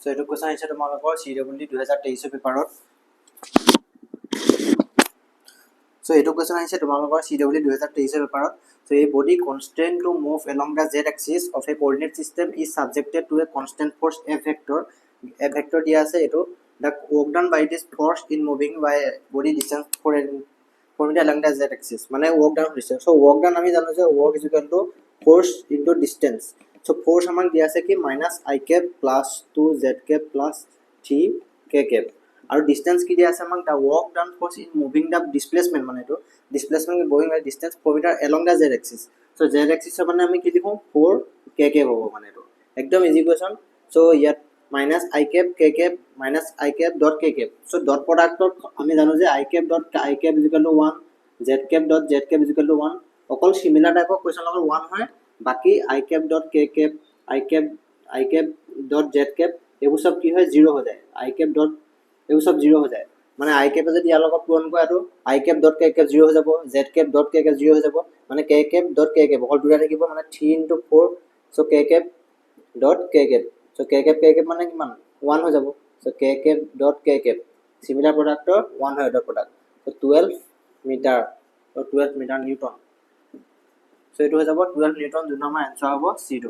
so এইটো question আহিছে তোমালোকৰ CWD 2023 পেপাৰত সো এইটো কোৱেশ্চন আহিছে তোমালোকৰ CWD 2023 পেপাৰত so a body constant to move along the z axis of a coordinate system is subjected to a constant force f vector দিয়া আছে এটো the work done by this force in moving by body distance for along the z axis মানে work done হৈছে so work done আমি জানো যে work is equal to force into distance so force আমাক দিয়া আছে কি -i cap plus 2z cap plus 3k cap আৰু distance কি দিয়া আছে আমাক the work done force in moving the displacement মানে এটো displacement going by distance kilometer along the z axis so z axis মানে আমি কি লিখো 4k cap হ'ব মানে এটো একদম ইজি কোৱেশ্চন so ইয়াত -i cap k cap -i cap dot k cap so dot product আমি জানো যে i cap dot i cap is equal to 1 z cap dot z cap is equal to 1 অকল similar টাইপৰ question লগত 1 হয় বাকি i cap dot k cap i cap dot z cap এইবোৰ সব কি হয় 0 হৈ যায় i cap dot এইবোৰ সব 0 হৈ যায় মানে i cap যদি ইয়াৰ লগত পূৰণ কৰা আৰু i cap dot k cap 0 হৈ যাব z cap dot k cap 0 হৈ যাব মানে k cap dot k cap অকল দুটা থাকিব মানে 3 into 4 so k cap dot k cap so k cap মানে কিমান 1 হৈ যাব so k cap dot k cap similar প্ৰোডাক্টৰ 1 হয় এটা product so 12 metre or 12 metre newton so এটো হৈ যাব 12 নিউটন যোন আমাৰ आंसर হ'ব C2